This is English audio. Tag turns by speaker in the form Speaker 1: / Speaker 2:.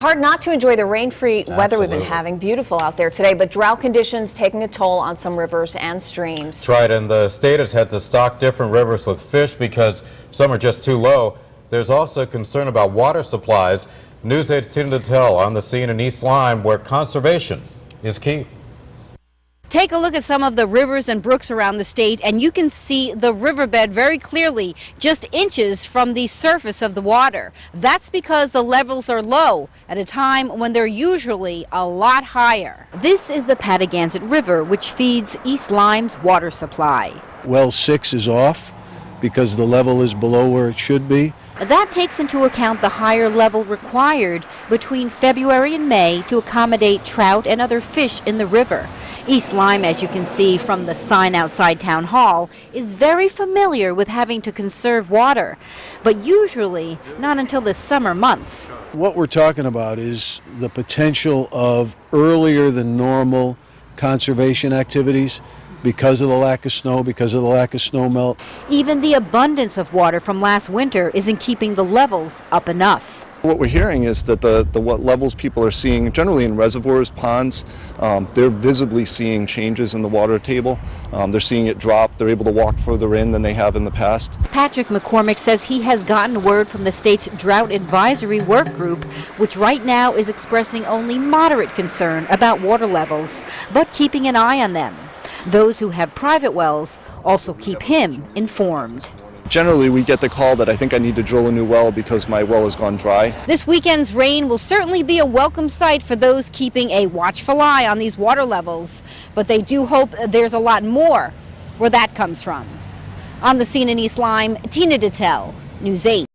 Speaker 1: Hard not to enjoy the rain-free weather we've been
Speaker 2: Absolutely.
Speaker 1: having. Beautiful out there today, but drought conditions taking a toll on some rivers and streams.
Speaker 2: That's right, and the state has had to stock different rivers with fish because some are just too low. There's also concern about water supplies. News 8's Tina Detel on the scene in East Lyme, where conservation is key.
Speaker 3: Take a look at some of the rivers and brooks around the state and you can see the riverbed very clearly, just inches from the surface of the water. That's because the levels are low at a time when they're usually a lot higher. This is the Patagonia River, which feeds East Lyme's water supply.
Speaker 4: Well 6 is off because the level is below where it should be.
Speaker 3: That takes into account the higher level required between February and May to accommodate trout and other fish in the river. East Lyme, as you can see from the sign outside Town Hall, is very familiar with having to conserve water, but usually not until the summer months.
Speaker 4: What we're talking about is the potential of earlier than normal conservation activities because of the lack of snow, because of the lack of snow melt.
Speaker 3: Even the abundance of water from last winter isn't keeping the levels up enough.
Speaker 5: What we're hearing is that what levels people are seeing, generally in reservoirs, ponds, they're visibly seeing changes in the water table. They're seeing it drop. They're able to walk further in than they have in the past.
Speaker 3: Patrick McCormick says he has gotten word from the state's drought advisory work group, which right now is expressing only moderate concern about water levels, but keeping an eye on them. Those who have private wells also keep him informed.
Speaker 5: Generally, we get the call that I think I need to drill a new well because my well has gone dry.
Speaker 3: This weekend's rain will certainly be a welcome sight for those keeping a watchful eye on these water levels, but they do hope there's a lot more where that comes from. On the scene in East Lyme, Tina Detel, News 8.